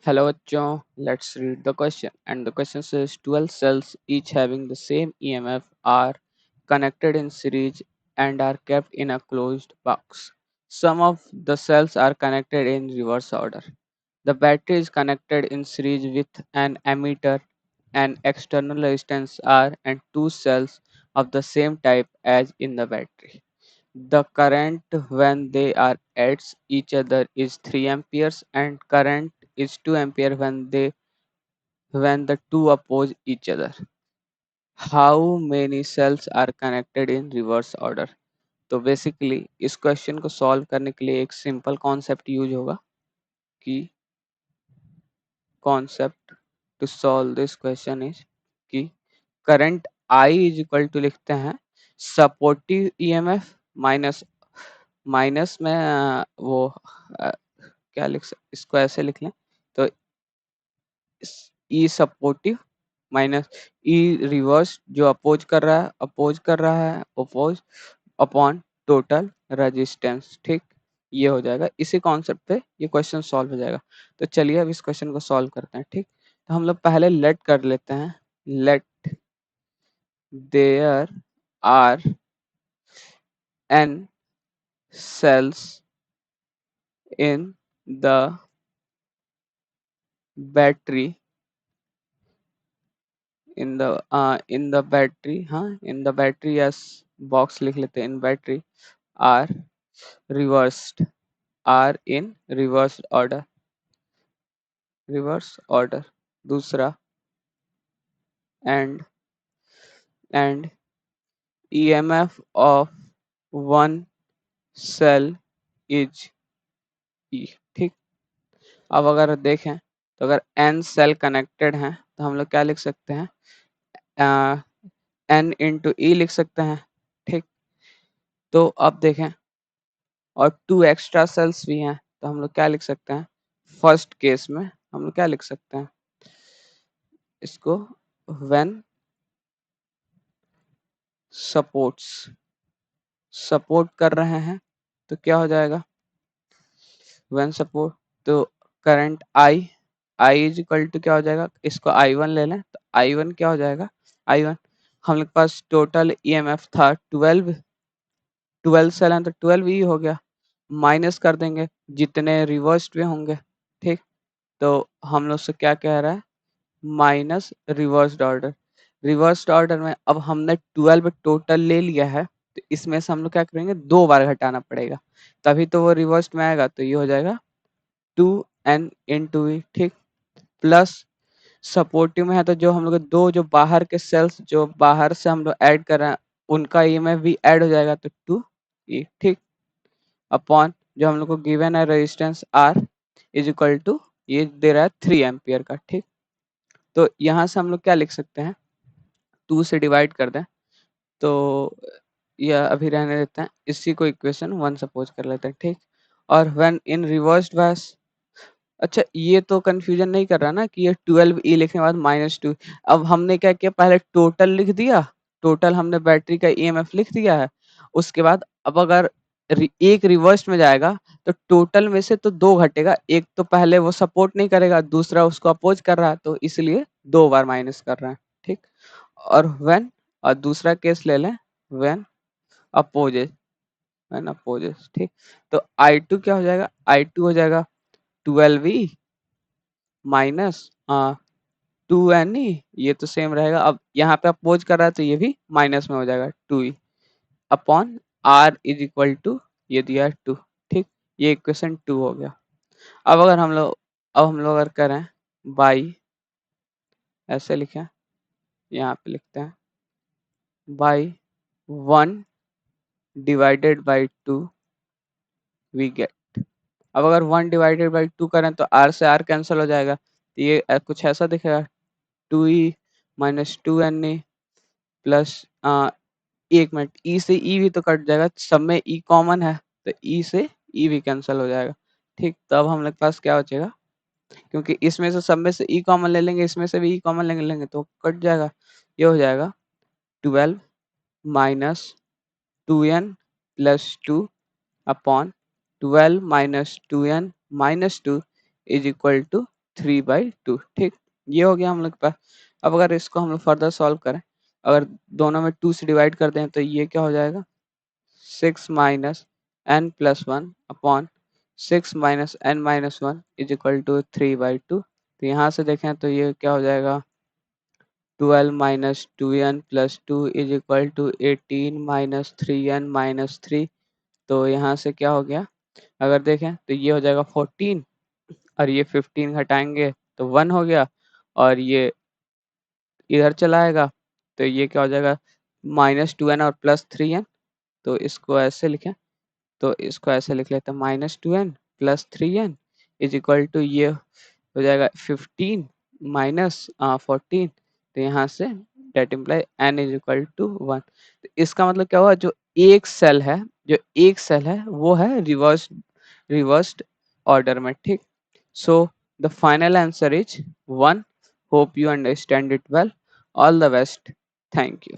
Hello बच्चों, let's read the question. And the question says 12 cells each having the same EMF are connected in series and are kept in a closed box. Some of the cells are connected in reverse order. The battery is connected in series with an emitter and external resistance R and two cells of the same type as in the battery. The current when they are at each other is 3 amperes and current is 2 ampere when the two oppose each other. How many cells are connected in reverse order? तो basically इस question को solve करने के लिए एक simple concept use होगा कि concept to solve this question is कि current I is equal to लिखते हैं सपोर्टिव ईएमएफ माइनस माइनस में क्या इसको ऐसे लिख लें तो ई सपोर्टिव माइनस ई रिवर्स जो अपोज कर रहा है अपोज अपॉन टोटल रेजिस्टेंस। ठीक, ये हो जाएगा। इसी कॉन्सेप्ट पे ये क्वेश्चन सॉल्व हो जाएगा। तो चलिए अब इस क्वेश्चन को सॉल्व करते हैं। ठीक, तो हम लोग पहले लेट कर लेते हैं। Let there are n cells in the battery in the battery yes box लिख लेते हैं n battery are reversed are in reverse order दूसरा and and EMF of one cell is E. ठीक, अब अगर देखें तो अगर n सेल कनेक्टेड हैं तो हम लोग क्या लिख सकते हैं n इंटू ई लिख सकते हैं। ठीक, तो अब देखें और टू एक्स्ट्रा सेल्स भी हैं तो हम लोग क्या लिख सकते हैं। फर्स्ट केस में हम लोग क्या लिख सकते हैं इसको व्हेन सपोर्ट कर रहे हैं तो क्या हो जाएगा व्हेन सपोर्ट। तो current I is equal to क्या हो जाएगा, इसको I1 ले लें तो I1 क्या हो जाएगा I1 हम लोग के पास टोटल ईएमएफ था 12 सेल हैं तो 12 ई हो गया, माइनस कर देंगे जितने रिवर्स में होंगे। ठीक, तो हम लोग से क्या कह रहा है माइनस रिवर्स्ड ऑर्डर में अब हमने 12 टोटल ले लिया है तो इसमें से हम लोग क्या करेंगे दो बार घटाना पड़ेगा तभी तो वो रिवर्स्ड में आएगा। तो ये हो जाएगा 2n इंटू ई। ठीक, प्लस सपोर्टिव में है तो जो हम लोग दो जो बाहर के सेल्स जो बाहर से हम लोग ऐड कर रहे हैं उनका ईएमएफ भी ऐड हो जाएगा तो 2e। ठीक, अपॉन जो हम लोग को गिवन है resistance R is equal to ये दे रहा है 3 एम्पियर का। ठीक, तो यहाँ से हम लोग क्या लिख सकते हैं 2 से डिवाइड कर दें तो यह अभी रहने देते हैं, इसी को इक्वेशन 1 सपोज कर लेते हैं। ठीक, और व्हेन इन रिवर्स्ड वैस अच्छा ये तो कंफ्यूजन नहीं कर रहा ना कि ये 12 ई लिखने के बाद -2। अब हमने क्या किया पहले टोटल लिख दिया, टोटल हमने बैटरी का ईएमएफ लिख दिया है। उसके बाद अब अगर एक रिवर्स में जाएगा तो टोटल में से तो दो घटेगा, एक तो पहले वो सपोर्ट नहीं करेगा दूसरा उसको अपोज कर रहा है तो इसलिए दो बार माइनस कर रहा है। ठीक, और व्हेन और दूसरा केस ले लें व्हेन अपोजेस ठीक, तो I2 क्या हो जाएगा I2 हो जाएगा 12e माइनस 2ne, ये तो सेम रहेगा। अब यहाँ पे अपोज कर रहा है तो ये भी माइनस में हो जाएगा 2e upon r is equal to ये दिया है 2। ठीक, ये इक्वेशन 2 हो गया। अब हम लोग अगर करें बाई ऐसे लिखें यहाँ पे लिखते हैं by 1 divided by 2 we get. अब अगर 1 डिवाइडेड बाई 2 करें तो r से r कैंसिल हो जाएगा तो ये कुछ ऐसा दिखेगा 2e माइनस 2ne प्लस एक मिनट ई से ई भी तो कट जाएगा, सब में ई कॉमन है तो ई से ई भी कैंसिल हो जाएगा। ठीक, तब हम लोग के पास क्या बचेगा क्योंकि इसमें से सब में से ई कॉमन ले लेंगे इसमें से भी ई कॉमन ले लेंगे तो कट जाएगा। ये हो जाएगा 12 minus 2n plus 2 upon 12 minus 2n minus 2 is equal to 3/2। ठीक, ये हो गया हम लोग के पास। अब अगर इसको हम लोग फर्दर सॉल्व करें, अगर दोनों में 2 से डिवाइड कर दें तो ये क्या हो जाएगा, 6 minus n plus 1 upon 6 minus n minus 1 is equal to 3/2। तो यहाँ से देखें तो ये क्या हो जाएगा, 12 minus 2n plus 2 is equal to 18 minus 3n minus 3। तो यहाँ से क्या हो गया, अगर देखें तो ये हो जाएगा 14 और ये 15 घटाएंगे तो 1 हो गया, और ये इधर चला आएगा तो ये क्या हो जाएगा, -2n और +3n। तो इसको ऐसे लिखें, तो इसको ऐसे लिख लेते हैं, -2n + 3n is equal to ये हो जाएगा 15 माइनस 14। तो यहाँ से that implies n is equal to 1। तो इसका मतलब क्या हुआ, जो एक सेल है, जो एक सेल है वो है रिवर्स्ड ऑर्डर में। ठीक, so the final answer is 1। Hope you understand it well. All the best, thank you.